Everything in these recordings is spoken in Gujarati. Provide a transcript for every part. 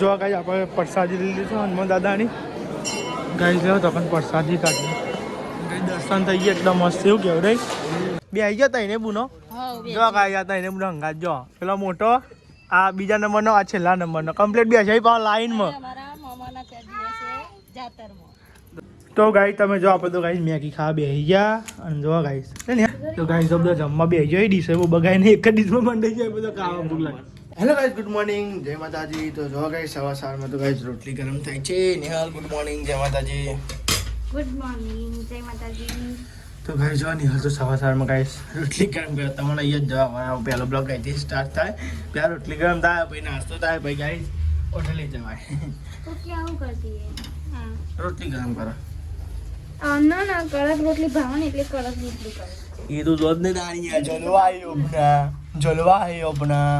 જો ગાઈ આપણે પ્રસાદી લીધી છે હનુમાન દાદાની ગાઈ લો તો પણ પ્રસાદી કાઢી ગાઈ દર્શન થઈ ગયા એકદમ મસ્ત એવું કેવું રે બે આવી ગયા તઈને બુનો જો ગાઈ આ તઈને બુનો હંગાત જો પેલો મોટો આ બીજા નંબરનો આ છેલ્લા નંબરનો કમ્પ્લીટ બે છે પાછો લાઈનમાં તો ગાઈ તમે જો આપણે તો ગાઈ મેગી ખાવા બેસી ગયા અને જો ગાઈ તો ગાઈ તો બધા જમવા બેસી જાય ડીશ બગાઈને એક જ ડીશમાં મંડાઈ જાય બધો ખાવા ભૂખ લાગે હેલો ગાઈઝ ગુડ મોર્નિંગ જય માતાજી તો જો ગાઈઝ સવારમાં તો ગાઈઝ રોટલી ગરમ થાય છે નિહાલ ગુડ મોર્નિંગ જય માતાજી ગુડ મોર્નિંગ જય માતાજી તો ગાઈઝ જો નિહાલ તો સવારમાં ગાઈઝ રોટલી ગરમ કરે તમને અહીંયા જવા પહેલો બ્લોગ અહીંથી સ્ટાર્ટ થાય ત્યાં રોટલી ગરમ થાય પછી નાસ્તો થાય પછી ગાઈઝ હોટલે જવાય તો કેવું કરતી હે રોટલી ગરમ કરો ના ના કડક રોટલી ભાવે ને એટલે કડક રોટલી કરે એ તો દૂધ ને દાણી જલવા અપના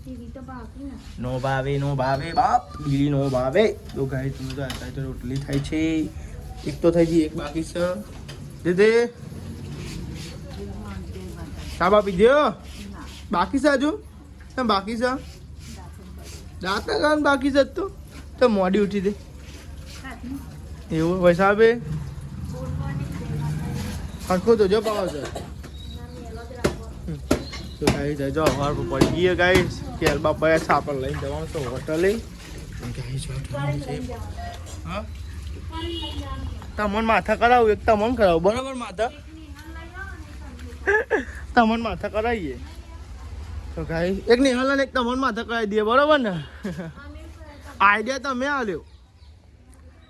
દીદી તો ભાવતી ને નો ભાવે બાપ બીડી નો ભાવે તો ગાઈઝ તમે તો અત્યારે તો રોટલી થાય છે એક તો થઈ ગઈ એક બાકી છે દીદી સાબા પીધો બાકી છે હજુ તમે બાકી છે દાંત ના કારણ બાકી છે તો મોડી ઉઠી દે એવું વૈસાબે આખો તો જો પાવ છે તો ગાઈસ જો હવાર પર પડી ગઈ ગાઈસ કે બાપા સાપર લઈને જવાનું તો હોટલે ગાઈસ હા તમન માથા કરાવું એક તમન કરાવું બરાબર માથા તમન માથા કરાવીએ તો ગાઈસ એક નિહાલ એક તમન માથા કરાવી દઈએ બરાબર ને આઈડિયા તમે આલ્યો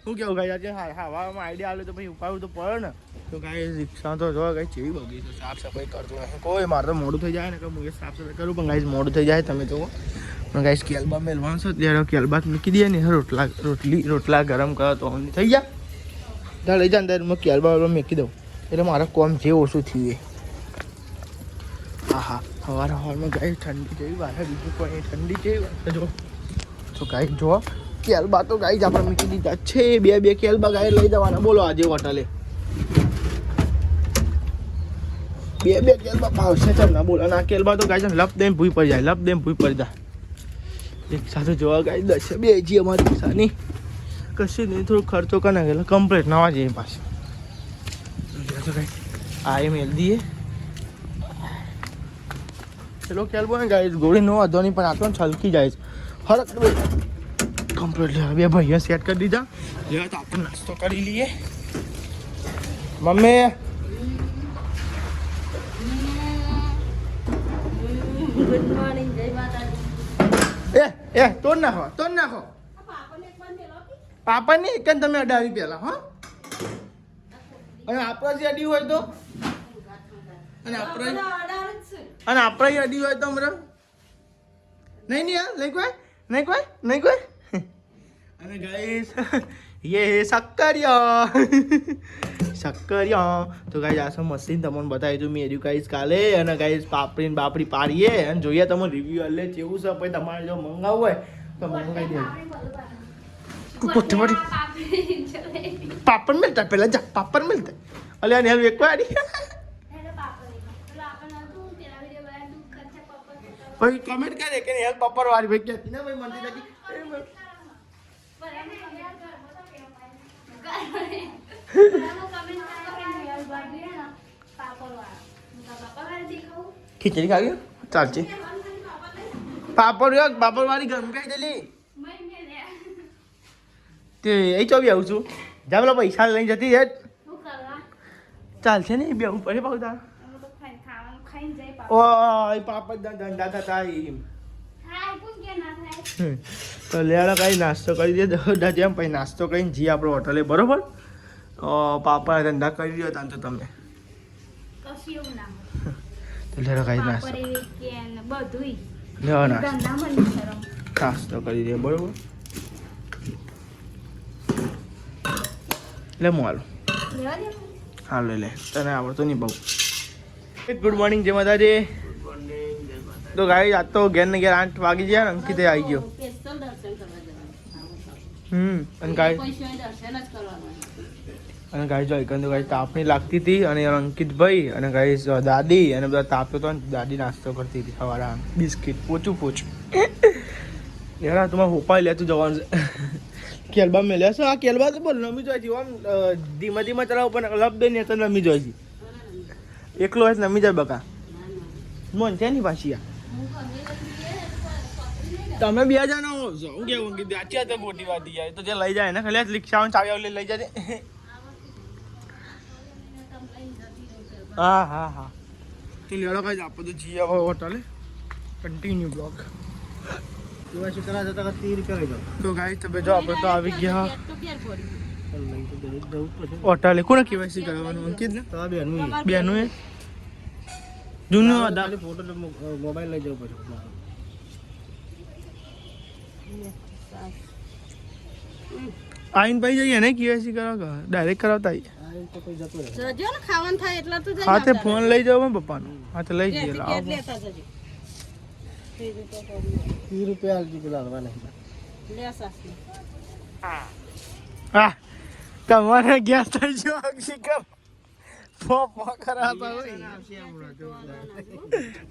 શું કેવું ગાઈ આજે હવામાં આઈડિયા આલ્યો તો પછી ઉપાડવું તો પડે ને તો ગાઈ રિક્ષા તો જો ગાઈ ચેવી બગી તો સાફ સફાઈ કરતું નથી કોઈ મારે તો મોડું થઈ જાય ને કે હું સાફ સફાઈ કરું પણ ગાઈસ મોડું થઈ જાય તમે તો પણ ગાઈસ કેલબા મેલવાનું છે ત્યારે કેલબા મૂકી દઈએ ને રોટલા ગરમ કરો તો થઈ જાય ત્યાં લઈ જાય અંદર કેલબા મૂકી દઉં એટલે મારે કોમ જે ઓછું થયું હા હવારમાં ગાઈ ઠંડી જેવી વાત બીજું કોઈ ઠંડી જેવી વાત જો તો ગાઈ જો કેલબા તો ગાઈ આપણે મૂકી દીધા છે બે કેલબા ગાઈ લઈ જવાના બોલો આજે હોટલે બે કેલબા ભાવશે તમને બોલો ના કેલબા તો ગાઈ લપ દેમ ભૂઈ પડી જાય એક સાથે જોવા ગાઈ દસ બે જી અમારી રિક્ષાની કશું નહીં થોડું ખર્ચો કરી નાખેલો કમ્પ્લીટ નવા જઈએ પાછું આ એ મેલ દઈએ પેલો કેલબો ને ગાઈ ગોળી નો વાંધો નહીં પણ આ તો છલકી જાય છે હરક કમ્પ્લીટ બે ભાઈઓ સેટ કરી દીધા લેવા તો આપણે નાસ્તો કરી લઈએ મમ્મી ગુડ મોર્નિંગ જય માતાજી એ તોડ નાખો પાપા ની એક તમે અડાવી પેલા હા અને આપણા જે અડી હોય તો અને આપણે અડી હોય તો હમણાં નહીં યાર નહીં કોઈ અને ગાઈસ ये શક્કરિયા તો ગાઈસ આ સમ મશીન તમને બતાવી દઉં મેં ગાઈસ કાલે અને ગાઈસ પાપડી બાપડી પાડીએ અને જોઈએ તમે રિવ્યુ એટલે કેવું છે પછી તમારે જો મંગાવવું હોય તો મંગાવી દેજો પાપડ મિલતા પેલા જા પાપડ મિલતા અલે અને હેલ એકવાડી ભાઈ કમેન્ટ કરે કે હેલ પાપડ વાળી ભાઈ કે ના ભાઈ મંદી લાગી ખીચડી ખાવી ચાલશે પાપડ વાળી ગરમી દેલી તે એ ચોવી આવું છું જા પેલા પૈસા લઈને જતી છે ચાલશે ને બે પડે પાઉ તાર ઓ પાપડ ધંધા થતા તો લેવાનો કઈ નાસ્તો કરી દે જેમ પછી નાસ્તો કરીને જઈએ આપણે હોટલે બરોબર તો પાપા ધંધા કરી દો ત્યાં તો તમે તો લેવાનો કઈ નાસ્તો લેવા નાસ્તો કરી દે બરોબર લે મોલ હા લે તને આવડતો નહીં બહુ ગુડ મોર્નિંગ જય માતાજી તો ગાઈ આજ તો ઘેર ને ઘેર 8 વાગી ગયા અંકિત આવી ગયો અને ગાઈ જો એકંદર ગાઈ તાપની લાગતી હતી અને અંકિતભાઈ અને ગાઈ દાદી અને બધા તાપતો હતો દાદી નાસ્તો કરતી હતી સવારે બિસ્કિટ પોચું યાર તમારે હોપાઈ લેતું જવાનું છે કેલબા મેલ્યા છે આ કેલબા તો બોલ નમી જોઈ છે આમ ધીમા ધીમા ચલાવ પણ લપ દે ને તો નમી જોઈ છે એકલો હોય નમી જાય બકા મોન છે ની પાછી તમે બે જણા હો છો હું કેવું કીધું આચી તો મોટી વાત યાર તો જે લઈ જાય ને ખાલી રિક્ષામાં ચાવી લઈ જાય હા હા હા તો લેડો કઈ આપો તો જી હવે હોટલે કન્ટિન્યુ બ્લોગ કેવાય કરા જતા 30 રૂપિયા લઈ જાઓ તો ગાઈસ તમે જો આપણે તો આવી ગયા હોટલે કોને કેવાયસી કરવાનું અંકિત ને તો બેનું બેનું એ જૂનું આધાર ફોટો મોબાઈલ લઈ જાવ પછી આઈન પાઈ જઈએ ને કેવાયસી કરાવ ડાયરેક્ટ કરાવતા આવીએ તો કોઈ જતો રહે જજો ને ખાવાનું થાય એટલા તો જઈ હા તે ફોન લઈ જાવ પપ્પાનો હા તો લઈ જઈએ લાવો લેતા જજો 30 રૂપિયા આલજી પેલા હલવા નહીં લે સાસને હા તમારે ગેસ થઈ ગયો અક્ષિકર ફો કરાતા હોય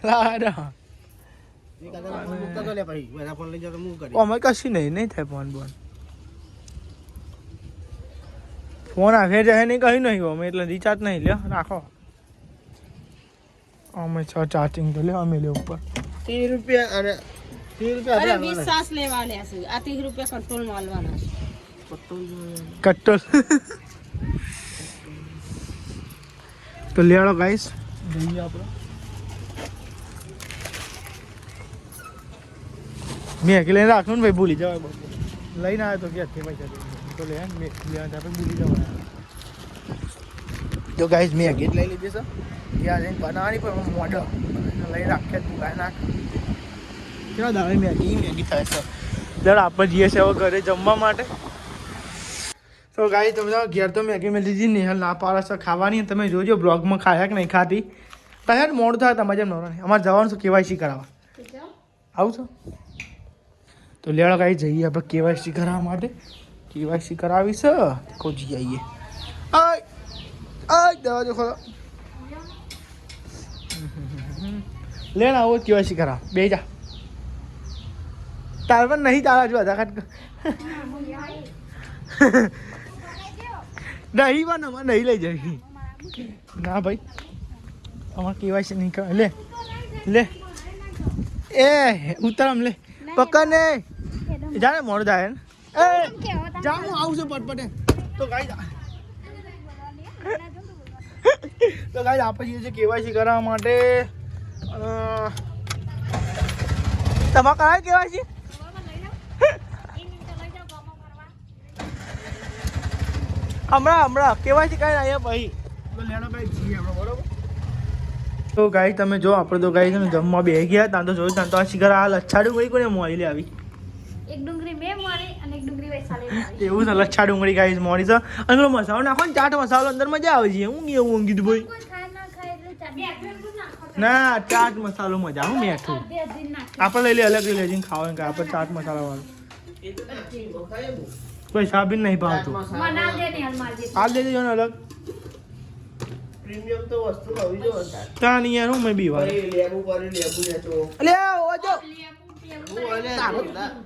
લાડા એક આદા ફોન મુકતા તો લે ભાઈ બધા ફોન લઈ જાવ તો હું કરી અમે કશું નહીં થાય ફોન બોન ફોન આખે જાય નહીં કહ્યું નહીં અમે એટલે રિચાર્જ નહીં લ્યો રાખો અમે ચાર્જિંગ તો લ્યો અમે લ્યો ઉપર 30 રૂપિયા અને 30 રૂપિયા અરે આપણે 20 સાસ લેવા લે છે આ 30 રૂપિયા કંટ્રોલ માલવાના છે કટ્ટો તો લેડો ગાઈસ જઈએ આપણે મેં એકલે રાખું ને ભાઈ ભૂલી જવાય લઈને આવ્યો તો ક્યાંથી પૈસા તો લે મેં લેવા આપણે ભૂલી જવાય તો ગાઈસ મેં ગીત લઈ લીધી છે ત્યાં જઈને બનાવવાની પણ મોઢો લઈ રાખે તું ગાય નાખ કેવા દાવે મેગી થાય છે દર આપણે જઈએ છીએ હવે ઘરે જમવા માટે તો ગાઈ તમે ઘેર તો મેગી મેં લીધી નિહાલ ના પાડે છે ખાવાની તમે જોજો બ્લોગમાં ખાયા કે નહીં ખાતી ત્યાં મોડું થાય તમારે જેમ નવરા નહીં અમારે જવાનું છે કેવાયસી કરાવવા આવું છો તો લેવા ગાઈ જઈએ આપણે કેવાયસી કરાવવા માટે કેવાયસી કરાવી છે કોઈ જઈએ આય દવા જો ખરો લેણ આવો કેવાયસી કરાવ બે જા તાર પણ નહીં તારા જો આધાર કાર્ડ નહીં પણ અમારે નહીં લઈ જાય ના ભાઈ અમારે કેવાયસી નહીં કરે લે લે એ ઉતારમ લે પકડ ને જાણે મોડું થાય ને એ જા હું આવું છું પટપટે તો ગાઈ તો ગાઈ આપણે જઈએ છીએ કેવાયસી કરાવવા માટે તમારે કરાય કેવાયસી હમણાં કેવાયસી કઈ આવ્યા ભાઈ તો લેણો ભાઈ જઈએ આપણે બરોબર તો ગાઈ તમે જો આપણે તો ગાઈ છે ને જમવા બે ગયા ત્યાં તો જોયું ત્યાં તો આ શિખર આ લચ્છા ડુંગળી કોને મોડી લે આવી એક ડુંગળી મેં મારી અને એક ડુંગળી વૈસાલે મારી એવું છે લચ્છા ડુંગળી ગાઈ મોડી છે અને પેલો મસાલો નાખો ને ચાટ મસાલો અંદર મજા આવે છે હું એવું ઊંઘી ભાઈ કોઈ ખાય ના ખાય એટલે ચાટ ના ચાટ મસાલો મજા હું મેઠું આપણે લઈ લે અલગ લઈ લેજે ખાવાનું કે આપણે ચાટ મસાલા વાળું કોઈ સાબિન નહીં ભાવતું મના દે ને હાલ મારજે આ દે દેજો ને અલગ પ્રીમિયમ તો વસ્તુ હોવી જોઈએ ત્યાં નહીં યાર હું મેં બી વાર લેબુ લેચો અલે ઓજો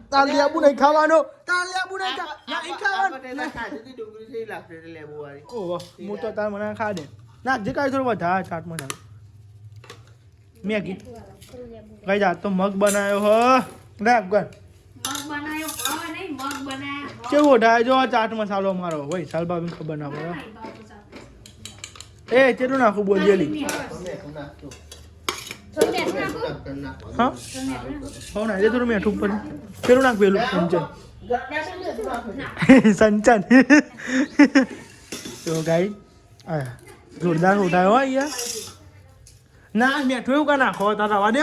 તાર લેબુ નહીં ખાવાનો તાર લેબુ નહીં ખાવાનું ડુંગળી સહી લાગશે લેબુ વાળી ઓહ હું તો તાર મને ખા દે નાખજે કાંઈ થોડું વધારે ચાટમાં ચાલે મેગી કઈ જાત તો મગ બનાવ્યો હો રાખ ગણ મગ બનાયો હવે નહીં મગ બનાયા કેવો ઢાય જો આ ચાટ મસાલો મારો હોય સાલ બાબીને ખબર ના પડે એ કેટલું નાખું બોલ જેલી હા હો ના એ થોડું મીઠું ઉપર કેટલું નાખ પેલું સંચન તો ગાઈ જોરદાર ઉઠાયો હો યાર ના મીઠું એવું કા નાખો તાર રવા દે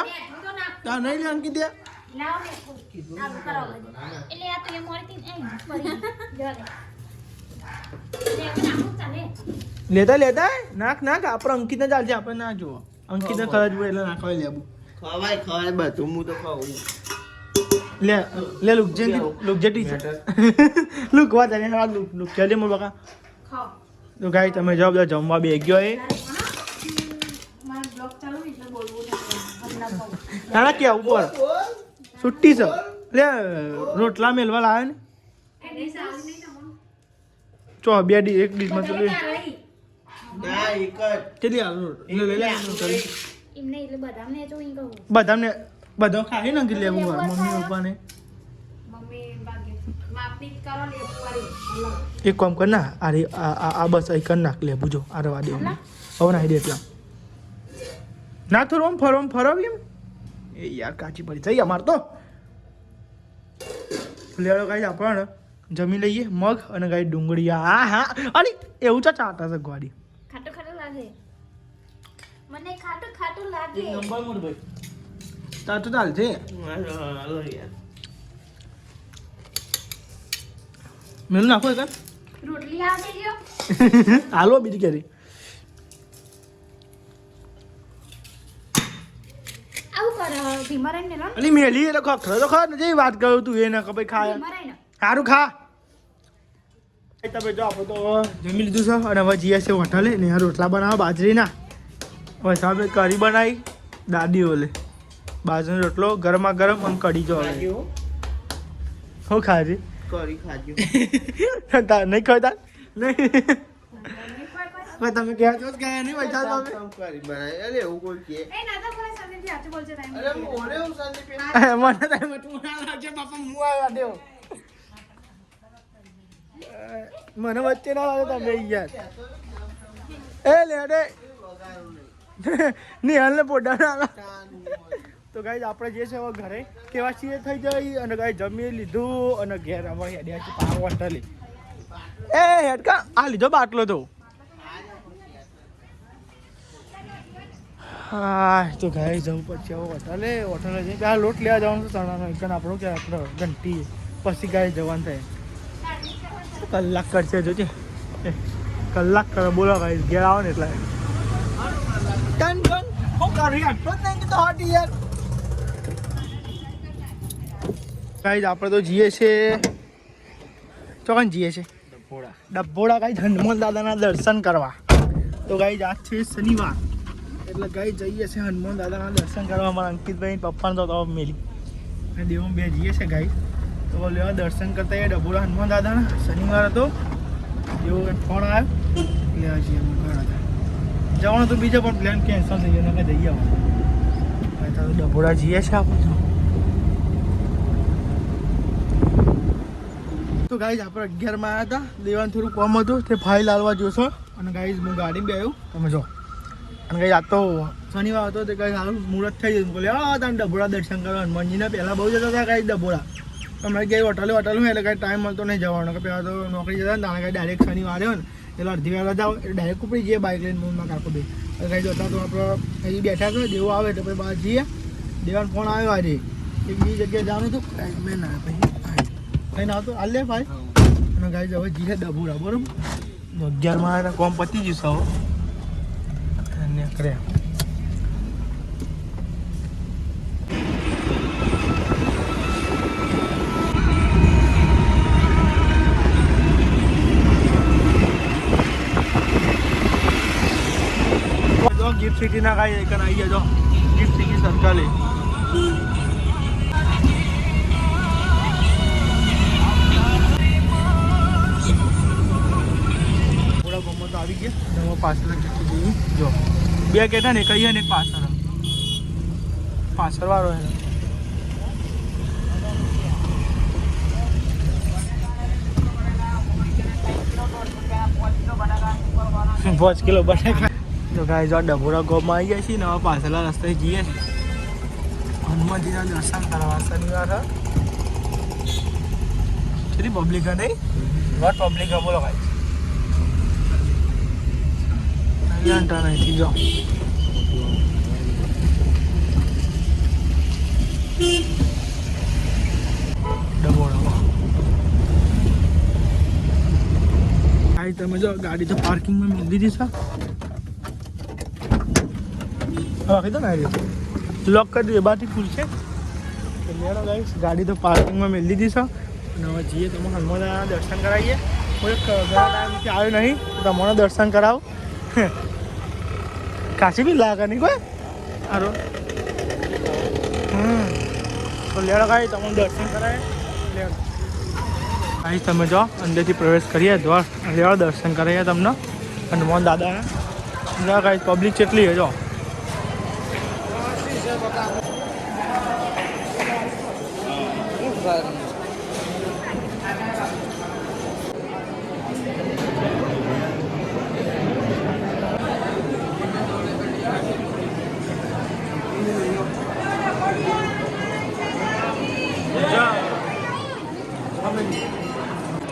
તાર નહીં લે અંકિત દે લાવ ને આ કરાવ એટલે આ તો એ મોરતી એ પડી જવા દે લેતા નાખ આપણે અંકિતને ચાલશે આપણે ના જુઓ અંકિતને ખબર જ એટલે નાખવા લેબુ ખવાય બધું હું તો ખાવું લે લુકજે ટીચર લુકવા તને હા લુક ચાલે મોર બકા ખાઓ તો ગાઈ તમે જવાબ દો જમવા બે ગયો એ મારો બ્લોગ ચાલુ એટલે બોલવું નહીં હમણાં ખાઓ ના કે ઉપર છુટ્ટી છે લે રોટલા મેલવા લાવે ને ચો બે એક ડીશમાં તો લે ના એક જ કેટલી હાલ લે એમને એટલે બદામને જો ઈ કહું બધાને બધો ખાઈ ને કે લેવું હોય મમ્મી પપ્પાને મમ્મી માપી કરો લે પારી એક કામ કર ના આ બસ અહીં કર નાખ લેવું જો આ રવા દે હવે નાખી દે એટલા ના થોડું આમ ફરો એમ એ યાર કાચી પડી થઈ અમાર તો લેડો ગાઈ આપણે જમી લઈએ મગ અને ગાઈ ડુંગળી હા અરે એવું તો ચાટા છે ગોડી ખાટો ખાટો લાગે મને ખાટો ખાટો લાગે નંબર મોર ભાઈ ચાટું ચાલશે હાલો યાર મેલું નાખો એક રોટલી આવશે જો હાલો બીજી કેરી આવું કરો ભીમરાઈ ને લો અલી મેલી એટલે ખખરો તો ખા નથી વાત કરું તું એ ના કપાઈ ખાય ભીમરાઈ ને સારું ખા તમે જો આપણે તો જમી લીધું છે અને હવે જઈએ છીએ હોટલે ને રોટલા બનાવવા બાજરીના હવે સાહેબ કઢી બનાવી દાદી ઓલે બાજરીનો રોટલો ગરમા ગરમ અને કઢી જો હવે હું ખાજી કરી ખાજો નહીં ખાતા નહીં તમે ક્યાં છો કે નહીં પૈસા તમે કામ કરી બનાય અરે એવું કોઈ કે એ ના તો કોઈ સમજી સાચું બોલશે ટાઈમ અરે મોરે હું શાંતિ પે મને તમે તું ના લાગે બાપા હું આવ્યા દેવ મને વચ્ચે ના લાગે તમે યાર એ લેડે નિહાલ ને પોડા ના તો ગાઈઝ આપણે જે છે હવે ઘરે કેવા છીએ થઈ જાય અને ગાઈ જમી લીધું અને ઘેર અમે હેડ્યા છીએ પાવ હોટલે એ હેડકા આ લીધો બાટલો તો હા તો ગાઈ જવું પડશે હવે હોટલે જઈને ત્યાં લોટ લેવા જવાનું છે ચણાનો એક આપણું કે આપણે ઘંટી પછી ગાઈ જવાનું થાય કલાક કરશે જોજે કલાક કરે બોલો ગાઈ ઘેર આવો ને એટલે ટન ટન હું કરી આટલો જ નહીં તો હટી યાર ગાઈઝ આપણે તો જઈએ છે ચોકન જઈએ છે ડભોડા ગાઈઝ હનુમાન દાદાના દર્શન કરવા તો ગાઈઝ આજ છે શનિવાર એટલે ગાઈઝ જઈએ છે હનુમાન દાદાના દર્શન કરવા અમારા અંકિતભાઈ પપ્પાને તો મેલી અને દેવું બે જઈએ છે ગાઈઝ તો લેવા દર્શન કરતા એ ડભોડા હનુમાન દાદાના શનિવાર હતો એવો ફોન આવ્યો લેવા જઈએ અમે ઘણા હતા જવાનું તો બીજો પણ પ્લાન કેન્સલ થઈ ગયો કે જઈએ આવો ડભોડા જઈએ છે આપણે તો ગાઈઝ આપણે 11 માં આવ્યા હતા દેવાન થોડું કોમ હતું તે ફાઇલ આલવા જોશો અને ગાઈઝ હું ગાડી બે આવ્યું તમે જો અને ગાઈઝ આ તો શનિવાર હતો તે ગાઈઝ સારું મુહૂર્ત થઈ ગયું બોલે હા તમે ડભોડા દર્શન કરવા હનુમાનજીને પહેલાં બહુ જતા હતા ગાઈઝ ડભોડા તમે ગઈ હોટલે એટલે કાંઈ ટાઈમ મળતો નહીં જવાનો કે પહેલાં તો નોકરી જતા ને તાણે કાંઈ ડાયરેક્ટ શનિવાર આવ્યો ને એટલે અડધી વાળા જાઓ એટલે ડાયરેક્ટ ઉપડી જઈએ બાઇક લઈને મૂળમાં કાકો બે ગાઈઝ હતા તો આપણે અહીં બેઠા હતા દેવો આવે એટલે પછી બહાર જઈએ દેવાન ફોન આવ્યો આજે એક બીજી જગ્યાએ જવાનું હતું મેં ના પછી કઈ ના હતું હાલ લે ભાઈ અને ગાઈઝ હવે જીરે ડભોડા બરોબર 11 માં કોમ પતી જશે હવે અને કરે ગિફ્ટ સિટી ના કાંઈ એક આવી ગયા જો ગિફ્ટ સિટી સરકારે તો આવી ગયા નવો પાછળ જો બે કેટા ને કહીએ ને પાછળ વાળો હે 5 કિલો બટાકા તો ગાઈસ આ ડભોડા ગામમાં આવી ગયા છીએ ને હવે પાછળના રસ્તે જઈએ છીએ હનુમાનજીના દર્શન કરવા શનિવાર કેટલી પબ્લિક નહીં વોટ પબ્લિક બોલો ગાઈસ અહીંયા અહીંથી જો ડભોડા ગાઈસ તમે જો ગાડી તો પાર્કિંગમાં મૂકી દીધી છે હા કીધું ને લોક કરી દઈએ બાથી ખુલશે લેડો ગાઈસ ગાડી તો પાર્કિંગમાં મેં લીધી છે અને હવે જઈએ તમે હનુમાનના દર્શન કરાવીએ કોઈ ઘણા ટાઈમથી આવ્યો નહીં તો તમને દર્શન કરાવો કાશી બી લાગે નહીં કોઈ સારો તો લેડો ગાઈ તમને દર્શન કરાય લેડો ગાઈ તમે જો અંદરથી પ્રવેશ કરીએ દ્વાર લેડો દર્શન કરાવીએ તમને હનુમાન દાદાના ગાઈ પબ્લિક કેટલી છે જો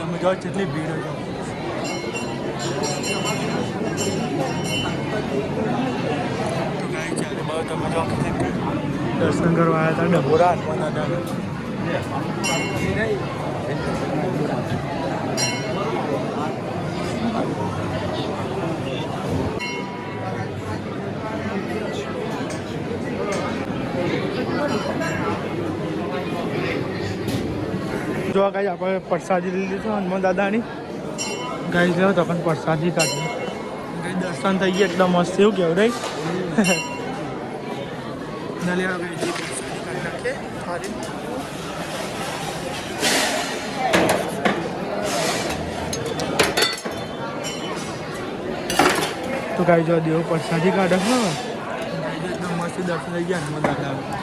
તમે જો કેટલી ભીડ હોય તો ગાઈ ચાલે બહુ તમે જો દર્શન કરવા આવ્યા હતા ડભોરા હનુમાન દાદાના જો ગાઈ આપણે પ્રસાદી લીધી છે હનુમાન દાદાની ગાઈ જાઓ તો પણ પ્રસાદી કાઢી ગાઈ દર્શન થઈ ગયા એકદમ મસ્ત એવું કેવું રહી નલિયા ગાઈ નાખીએ સારી તો ગાઈ જો દેવ પ્રસાદી કાઢે હા એકદમ મસ્ત દર્શન થઈ ગયા હનુમાન દાદા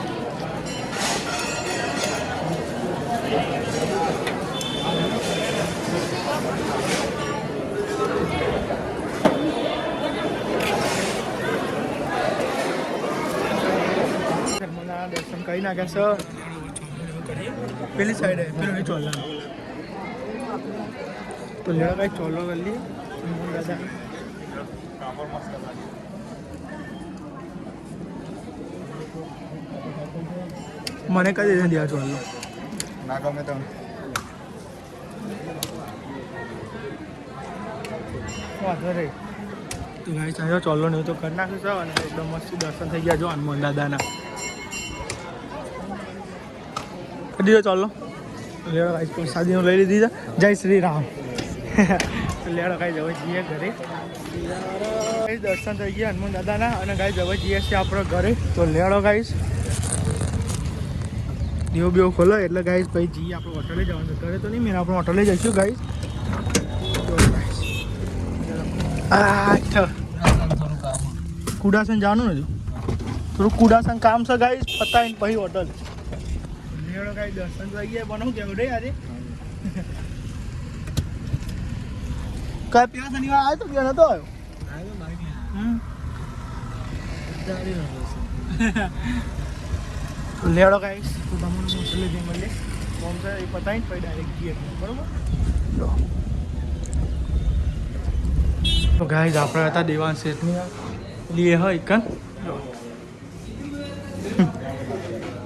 દર્શન કરી નાખ્યા સર પેલી સાઈડે પેલું ચોલા તો લેવા કઈ ચોલો કરી લઈએ દાદા મને કઈ દે દિયા ચોલો ના ગમે તો વાંધો રહી તો ગાઈ ચાલો ચોલો નહીં તો કરી નાખ્યું છે અને એકદમ મસ્ત દર્શન થઈ ગયા જો હનુમાન દાદાના દીધો ચાલો લેડો ગાઈ પ્રસાદીઓ લઈ લીધી છે જય શ્રી રામ લેડો ગાઈ જવા જઈએ ઘરે દર્શન થઈ ગયા હનુમાન દાદાના અને ગાઈ જવા જઈએ છીએ આપણે ઘરે તો લેડો ગાઈશ દીવો બેવો ખોલો એટલે ગાઈશ પછી જઈએ આપણે હોટલે જવાનું ઘરે તો નહીં મેં આપણે હોટલે જઈશું ગાઈશ કુડાસન જવાનું નથી થોડું કુડાસન કામ છે ગાઈશ પતાવીને પછી હોટલ લેડો ગાઈ દર્શન થઈ ગયા બનાવું કેવું રે આજે કઈ પેલા શનિવાર આવ્યો તો બે નતો આવ્યો લેડો ગાઈશ તો તમને મોકલી દે મળે ફોર્મ છે એ પતાવીને પછી ડાયરેક્ટ જઈએ બરોબર તો ગાઈસ આપણે હતા દેવાન શેઠની લીએ હોય કન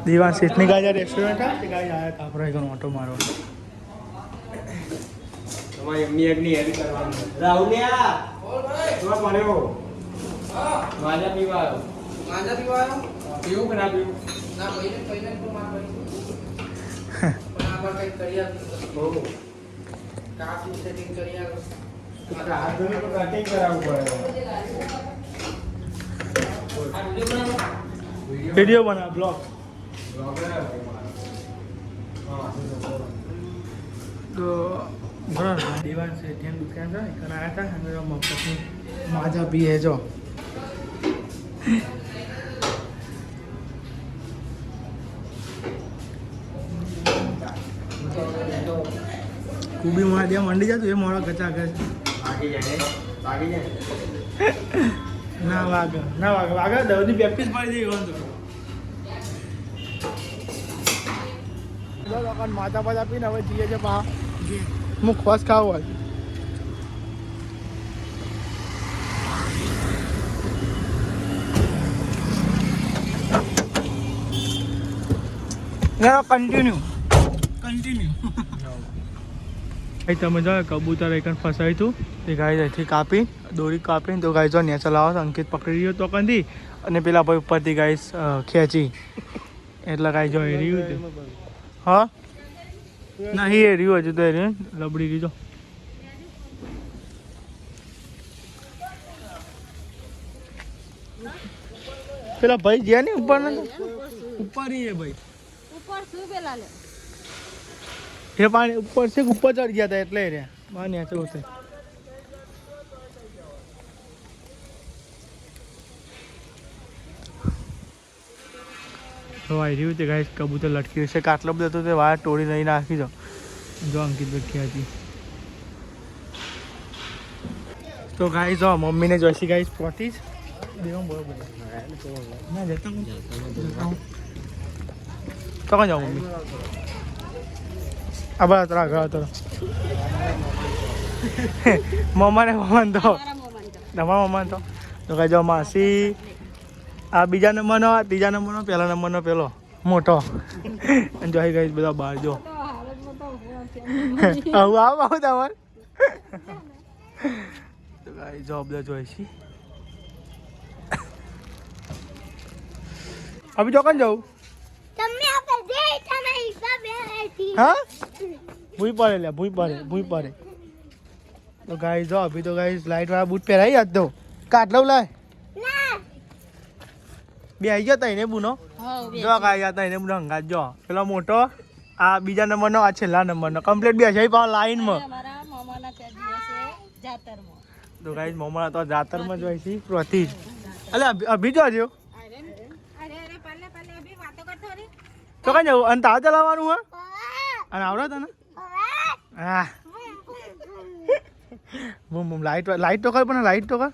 દેવાન શેઠની ગાય રેસ્ટોરન્ટ હા તે ગાય આવ્યા હતા આપણે એકનો ઓટો મારવા તમારી એમની એકની હેરી કરવાની રાહુલિયા તમાર પડ્યો માજા પીવા આવ્યો પીવું કે ના પીવું ના પहिले તો માર ભાઈ પણ આમાં કઈ કરી આપી બહુ કાફી સેટિંગ કરી આપો આદમી તો કટિંગ કરાવવું પડે વિડિયો બના બ્લોગ તો બરાબર દીવાન છે ત્યાં દુકાન છે કરાયા હતા અને મફતની માજા પીએ જો કુબી માં ત્યાં મંડી જતું એ મોડો ગચા ગચ ના વાગે દવની પ્રેક્ટિસ પડી જઈ વાંધો માતા પાતા પીને હવે જઈએ છે પા મુખવાસ ખાવો હોય કન્ટિન્યુ તમે જો કબૂતર એક ફસાયું હતું તે ગાય અહીંથી કાપી દોરી કાપીને તો ગાય જો ને ચલાવો અંકિત પકડી રહ્યો તો કંથી અને પેલા ભાઈ ઉપરથી ગાય ખેંચી એટલે ગાય જો એ રહ્યું હા નહીં એ રહ્યું હજુ તો એ રહ્યું લબડી રહ્યું પેલા ભાઈ ગયા ને ઉપર ઉપર એ ભાઈ એ પાણી ઉપર છે ઉપર ચડી ગયા હતા એટલે રે બહાર નેચર હશે તો આવી રહ્યું છે ગાઈસ કબૂતર લટક્યું છે કાટલો બધો તો તે વાર તોડી લઈ નાખી દો જો અંકિત બેઠી હતી તો ગાઈસ જો મમ્મીને જોઈશી ગાઈસ પહોંચી જ દેવું બરોબર ના જતા તો કાં જાઓ મમ્મી આ બધા તરા ઘર તો મમ્માને મમ્માન તો તમારા મમ્માન તો કાંઈ જાઓ માસી આ બીજા નંબરનો ત્રીજા નંબરનો પહેલા નંબરનો પેલો મોટો અને જોઈ ગઈ બધા બહાર જો આવું આવું તમારે તો ગાઈ જોબ દે જોઈશી અભી ચોકન જાઉં હા ભૂઈ પડે લે ભૂઈ પડે તો ગાઈ જો અભી તો ગાઈ લાઈટ વાળા બૂટ પહેરાઈ આજ તો કાટલો લાય બે આવી ગયા તઈને બુનો જો ગાઈ ગયા તઈને બુનો હંગાત જો પેલો મોટો આ બીજા નંબરનો આ છેલ્લા નંબરનો કમ્પ્લીટ બે છે પાછો લાઈનમાં તો ગાઈ મોમા તો જાતરમાં જોઈ છે પ્રતિ અલે અભી જો જો તો કઈ જવું અને તાવ ચલાવવાનું હે અને આવડે તને હા બૂમ બૂમ લાઈટ તો કર પણ લાઈટ તો કર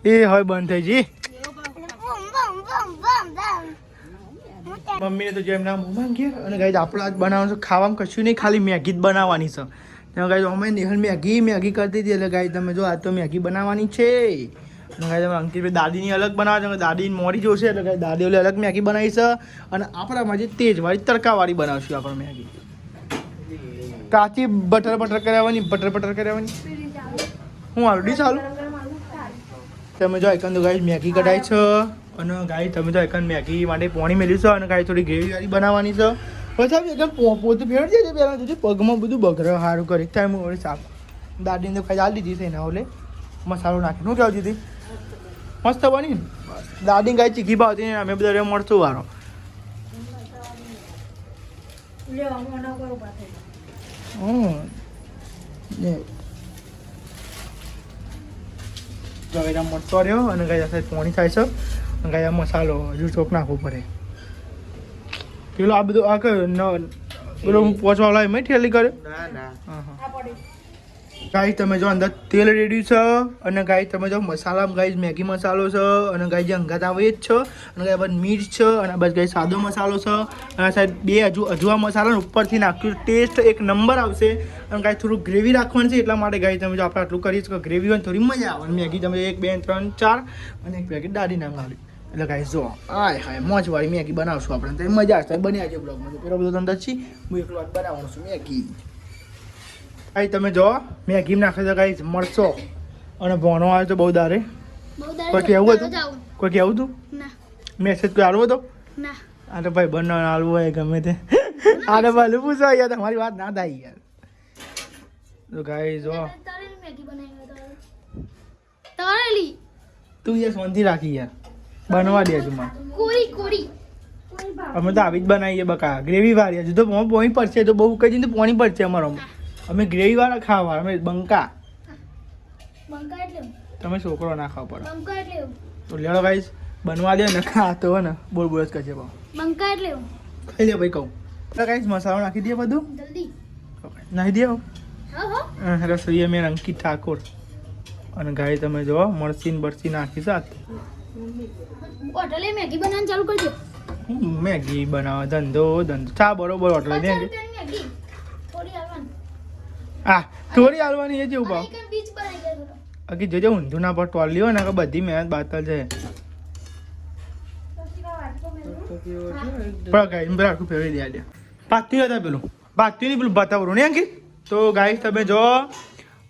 એ હોય બંધ થઈ જી મમ્મીને તો જેમ ના મોમાં ગયા અને ગાઈ આપણે આજ બનાવવાનું છે ખાવામાં કશું નહીં ખાલી મેગી જ બનાવવાની છે ત્યાં ગાઈ અમે નિહલ મેગી કરતી હતી એટલે ગાઈ તમે જો આજ તો મેગી બનાવવાની છે ગાઈ તમે અંકિતભાઈ દાદીની અલગ બનાવે છે દાદી મોડી જોશે એટલે ગાઈ દાદી ઓલી અલગ મેગી બનાવી છે અને આપણામાં જે તેજવાળી તડકાવાળી બનાવશું આપણે મેગી કાચી બટર કરાવવાની હું હાલું ડીશ હાલું તમે જો એકન તો ગાઈ મેગી કઢાઈ છે અને ગાઈ તમે જો એકન મેગી માટે પાણી મેળ્યું છે અને ગાઈ થોડી ગ્રેવીવાળી બનાવવાની છે પછી એકદમ પોતું ફેરવી દેજે પહેલાં જોજે પગમાં બધું બગડે સારું કરી થાય હું વળી સાફ દાદીને તો ખાઈ આલી દીધી છે એના ઓલે મસાલો નાખીને શું કહેવું દીધી મસ્ત બની ને દાદી ગાય ચીખી ભાવતી ને અમે બધા મળશું વારો ગવેરા મળતો રહ્યો અને ગાય પાણી થાય છે અને ગાય મસાલો હજુ ચોક નાખવો પડે પેલો આ બધું આ કયો પેલો હું પહોંચવા લાવી મેં ઠેલી કર્યો ગાઈ તમે જો અંદર તેલ રેડી છે અને ગાઈ તમે જો મસાલા ગાઈ મેગી મસાલો છે અને ગાઈ જે અંગાત આવે જ છે અને ગાઈ બસ મિર્ચ છે અને બસ ગાઈ સાદો મસાલો છે અને સાહેબ બે અજવા મસાલા ઉપરથી નાખ્યું ટેસ્ટ એક નંબર આવશે અને ગાઈ થોડું ગ્રેવી રાખવાની છે એટલા માટે ગાઈ તમે જો આપણે આટલું કરીશ કે ગ્રેવી હોય થોડી મજા આવે મેગી તમે 1 2 3 4 અને એક પેકેટ દાદી નામ લાવી એટલે ગાઈ જો હાય મોજવાળી મેગી બનાવશું આપણે તો મજા આવશે બની આવશે બ્લોગમાં પેલો બધો ધંધો છે હું એકલો બનાવવાનું છું મેગી ગાઈ તમે જો મેગી નાખે તો ગાઈ મળશો અને ભણો આવે તો બહુ દારે કોઈ કહેવું હતું મેસેજ કોઈ આલવો હતો આ તો ભાઈ બંને આલવું હોય ગમે તે આ તો ભલે પૂછો યાર તમારી વાત ના થાય યાર તો ગાઈ જો તું યાર શાંતિ રાખી યાર બનવા દે તું મને અમે તો આવી જ બનાવીએ બકા ગ્રેવી વાળી હજુ તો પોણી પડશે તો બહુ કઈ તો પોણી પડશે અમારો અમે ગ્રેવી વાળા ખાવા અમે બંકા તમે છોકરો ના ખાવ પડે તો લેડો ગાઈસ બનવા દે ને ખા તો ને બોલ જ કરશે ખાઈ લે ભાઈ કહું તો ગાઈસ મસાલો નાખી દે બધું નાખી દે રસોઈ મેં અંકિત ઠાકોર અને ગાઈ તમે જો મરચી બરચી નાખી સાથે મેગી બનાવવાનું ચાલુ કરજો મેગી બનાવવા ધંધો ચા બરોબર હોટલ દે હા થોડી હાલવાની એ જેવું ભાવ બાકી જોજે ઊંધું ના પર ટોલી હોય ને કે બધી મહેનત બાતલ છે આખું ફેરવી દે પાત્યું હતા પેલું પાત્યું નહીં પેલું બતાવરું ને અંકિત તો ગાય તમે જો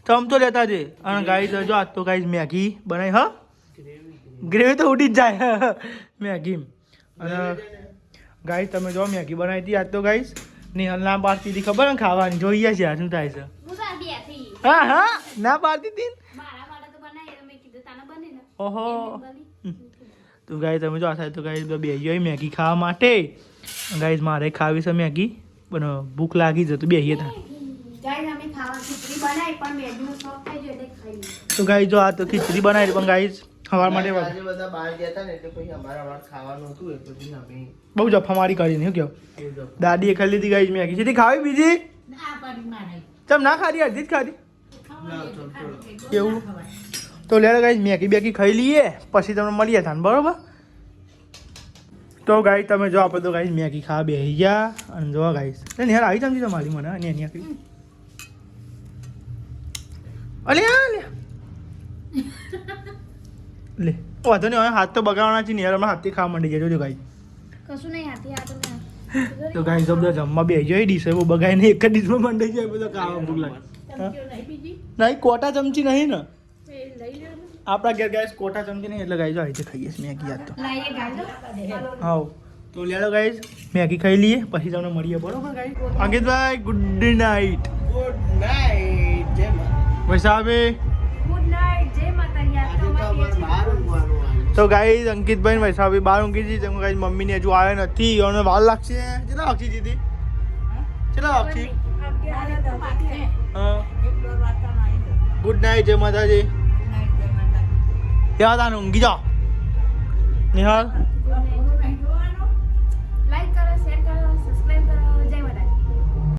તમ તો લેતા છે અને ગાય જો આજ તો ગાય મેગી બનાવી હા ગ્રેવી તો ઉડી જ જાય મેગી અને ગાય તમે જો મેગી બનાવી હતી આજ તો ગાઈસ નિહલ ના પાડતી હતી ખબર ને ખાવાની જોઈએ છે શું થાય છે હા ના પાડતી હતી ઓહો તો ગાઈઝ તમે જો આ થાય તો ગાઈઝ બે ગયો મેગી ખાવા માટે. ગાઈઝ મારે ખાવી છે મેગી પણ ભૂખ લાગી છે તો બેહીએ થાય. તો ગાઈઝ જો આ તો ખીચડી બનાવી પણ ગાઈઝ સવાર માટે આજે બધા બહાર ગયા હતા ને એટલે પછી અમારા ખાવાનું હતું એટલે પછી અમે બહુ જફામારી કરીને શું કહો દાદીએ ખાઈ લીધી ગાઈઝ મેગી. સીધી ખાવી બીજી ચમ ના ખાધી અડધી જ ખાધી એવું. તો લે ગાઈઝ મેગી બેગી ખાઈ લઈએ પછી તમને મળીએ થાય બરોબર. તો ગાઈઝ તમે જો આપણે તો ગાઈઝ મેગી ખાવા બેસી ગયા અને જો ગાઈઝ નિહાર આવી સમજી તમારી મને અને એની આખી અલે લે વાંધો નહીં હવે હાથ તો બગાડવાના છે નિહાર હમણાં હાથથી ખાવા માંડી જાય જોજો ગાઈઝ. કશું નહીં હાથી આ તો તો ગાઈઝ બધા જમવા બે જાય ડીશ બહુ બગાડીને એક જ ડીશમાં મંડાઈ જાય બધા ખાવા ભૂખ લાગે. નહીં કોટા ચમચી નહીં ને આપણા ઘેર ગાઈસ કોટા ચમચી નહીં એટલે ગાઈસ આવી રીતે ખાઈએ છીએ મેગી યાદ તો હા. તો લેડો ગાઈસ મેગી ખાઈ લઈએ પછી તમને મળીએ બરોબર ગાઈસ. અંકિતભાઈ ગુડ નાઇટ. ગુડ નાઇટ જય માતા. વૈશાભાઈ ગુડ નાઇટ જય માતાજી. આજે તો અમારે બહાર ઊંઘવાનું આવ્યું. તો ગાઈસ અંકિતભાઈ ને વૈશાભાઈ બહાર ઊંઘી છે તેમ ગાઈસ મમ્મીને હજુ આવ્યા નથી અને વાર લાગશે. કેટલા વાગશે દીદી કેટલા વાગશે? હા ગુડ નાઇટ જય માતાજી. યાદ આને ઊંઘી જાઓ નિહાલ.